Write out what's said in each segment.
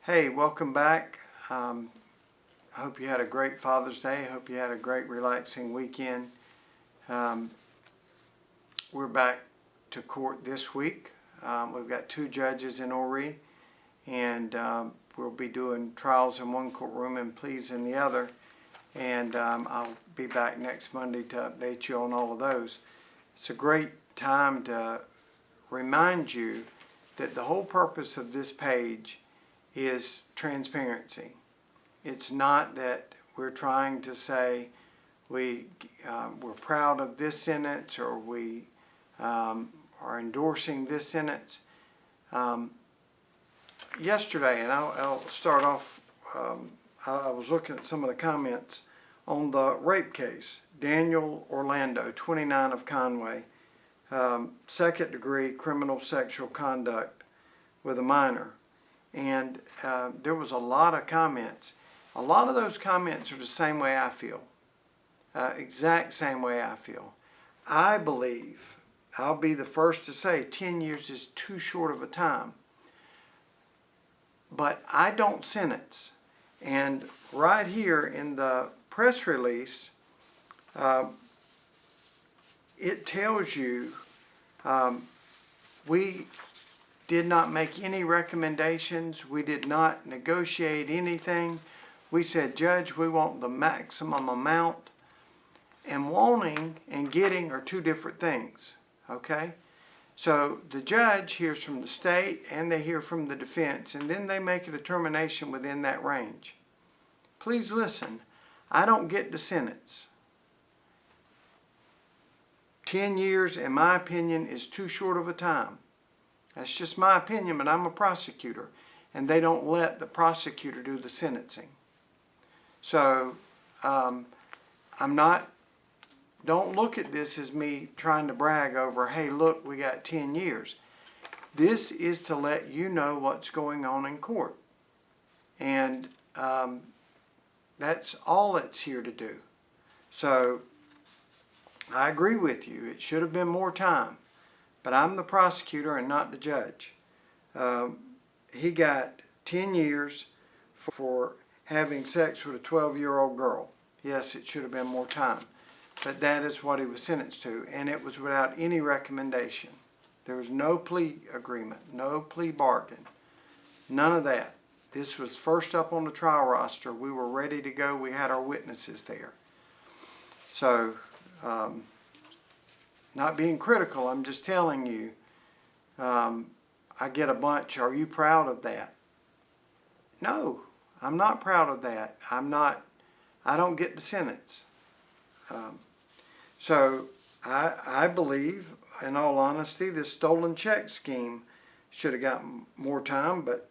Hey, welcome back. I hope you had a great Father's Day. I hope you had a great relaxing weekend. Um, we're back to court this week. We've got two judges in Ori, and we'll be doing trials in one courtroom and pleas in the other. And I'll be back next Monday to update you on all of those. It's a great time to remind you that the whole purpose of this page is transparency. It's not that we're trying to say we're proud of this sentence or we are endorsing this sentence. Yesterday, and I'll start off, I was looking at some of the comments on the rape case. Daniel Orlando, 29 of Conway, second degree criminal sexual conduct with a minor. And there was a lot of comments. A lot of those comments are the same way I feel. Exact same way I feel. I believe, I'll be the first to say 10 years is too short of a time. But I don't sentence. And right here in the press release, it tells you we did not make any recommendations. We did not negotiate anything. We said, Judge, we want the maximum amount. And wanting and getting are two different things, okay? So the judge hears from the state and they hear from the defense, and then they make a determination within that range. Please listen, I don't get the sentence. 10 years, in my opinion, is too short of a time. That's just my opinion, but I'm a prosecutor, and they don't let the prosecutor do the sentencing. So don't look at this as me trying to brag over, hey, look, we got 10 years. This is to let you know what's going on in court. And that's all it's here to do. So I agree with you. It should have been more time. But I'm the prosecutor and not the judge. He got 10 years for having sex with a 12-year-old girl. Yes, it should have been more time. But that is what he was sentenced to, and it was without any recommendation. There was no plea agreement, no plea bargain, none of that. This was first up on the trial roster. We were ready to go. We had our witnesses there. So, not being critical, I'm just telling you, I get a bunch, are you proud of that? No, I'm not proud of that. I don't get the sentence. So I believe, in all honesty, this stolen check scheme should have gotten more time, but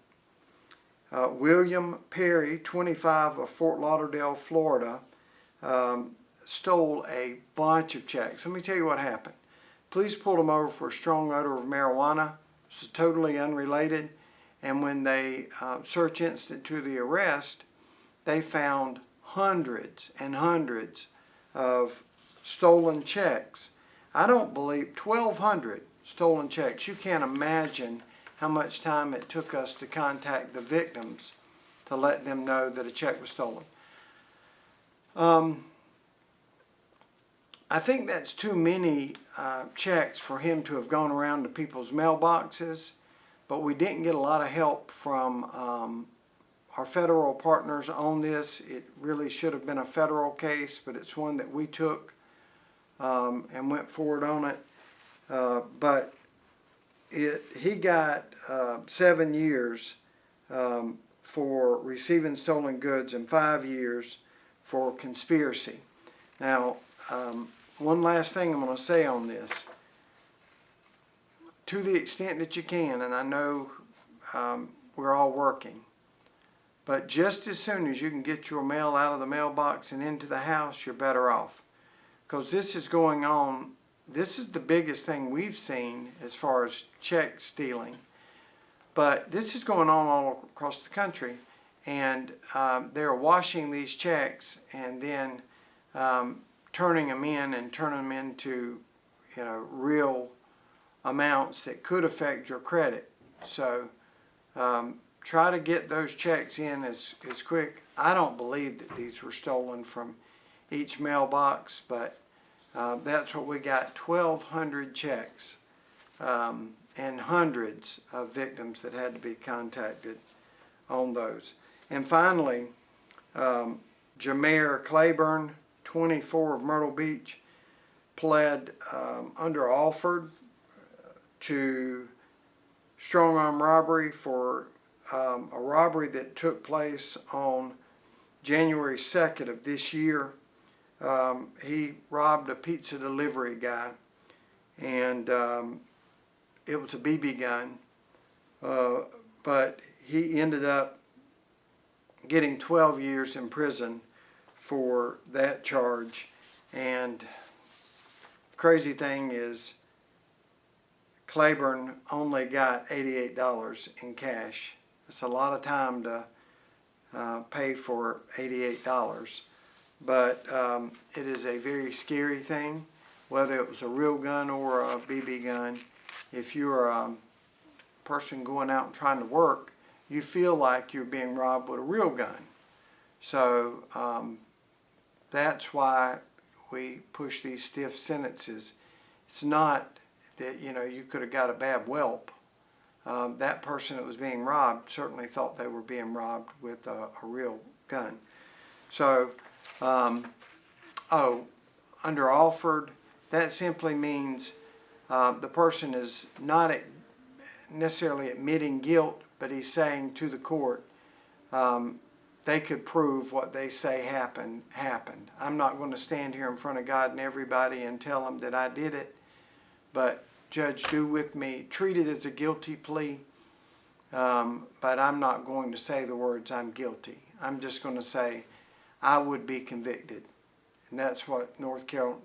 William Perry, 25 of Fort Lauderdale, Florida, stole a bunch of checks. Let me tell you what happened. Police pulled him over for a strong odor of marijuana. This is totally unrelated. And when they search incident to the arrest, they found hundreds and hundreds of stolen checks. I don't believe 1,200 stolen checks. You can't imagine how much time it took us to contact the victims to let them know that a check was stolen. I think that's too many checks for him to have gone around to people's mailboxes, but we didn't get a lot of help from our federal partners on this. It really should have been a federal case, but it's one that we took and went forward on it. But he got 7 years for receiving stolen goods and 5 years for conspiracy. Now, one last thing I'm going to say on this. To the extent that you can, and I know we're all working, but just as soon as you can get your mail out of the mailbox and into the house, you're better off. Because this is going on, this is the biggest thing we've seen as far as check stealing. But this is going on all across the country, and they're washing these checks and then turning them in and turning them into, real amounts that could affect your credit. So try to get those checks in as quick. I don't believe that these were stolen from each mailbox, but that's what we got, 1,200 checks and hundreds of victims that had to be contacted on those. And finally, Jameer Claiborne, 24 of Myrtle Beach, pled under Alford to strong arm robbery for a robbery that took place on January 2nd of this year. He robbed a pizza delivery guy, and it was a BB gun, but he ended up getting 12 years in prison for that charge. And the crazy thing is, Claiborne only got $88 in cash. It's a lot of time to pay for $88, but it is a very scary thing, whether it was a real gun or a BB gun. If you're a person going out and trying to work, you feel like you're being robbed with a real gun. So that's why we push these stiff sentences. It's not that, you know, you could have got a bad whelp. That person that was being robbed certainly thought they were being robbed with a real gun. So, under Alford, that simply means the person is not necessarily admitting guilt, but he's saying to the court, they could prove what they say happened. I'm not going to stand here in front of God and everybody and tell them that I did it, but Judge, do with me, treat it as a guilty plea, but I'm not going to say the words I'm guilty. I'm just going to say I would be convicted. And that's what North Carolina,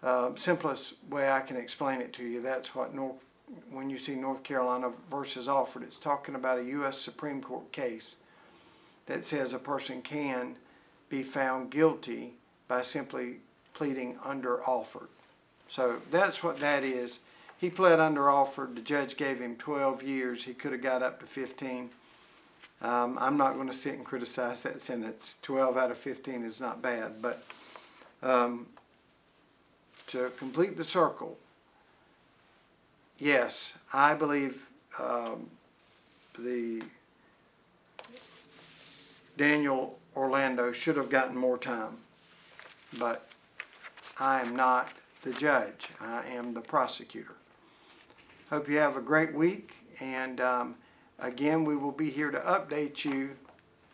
the simplest way I can explain it to you, that's what when you see North Carolina versus Alford, it's talking about a U.S. Supreme Court case that says a person can be found guilty by simply pleading under Alford. So that's what that is. He pled under Alford. The judge gave him 12 years. He could have got up to 15. I'm not going to sit and criticize that sentence. 12 out of 15 is not bad. But to complete the circle, yes, I believe the Daniel Orlando should have gotten more time. But I am not the judge. I am the prosecutor. Hope you have a great week, and again, we will be here to update you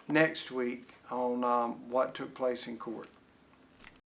next week on what took place in court.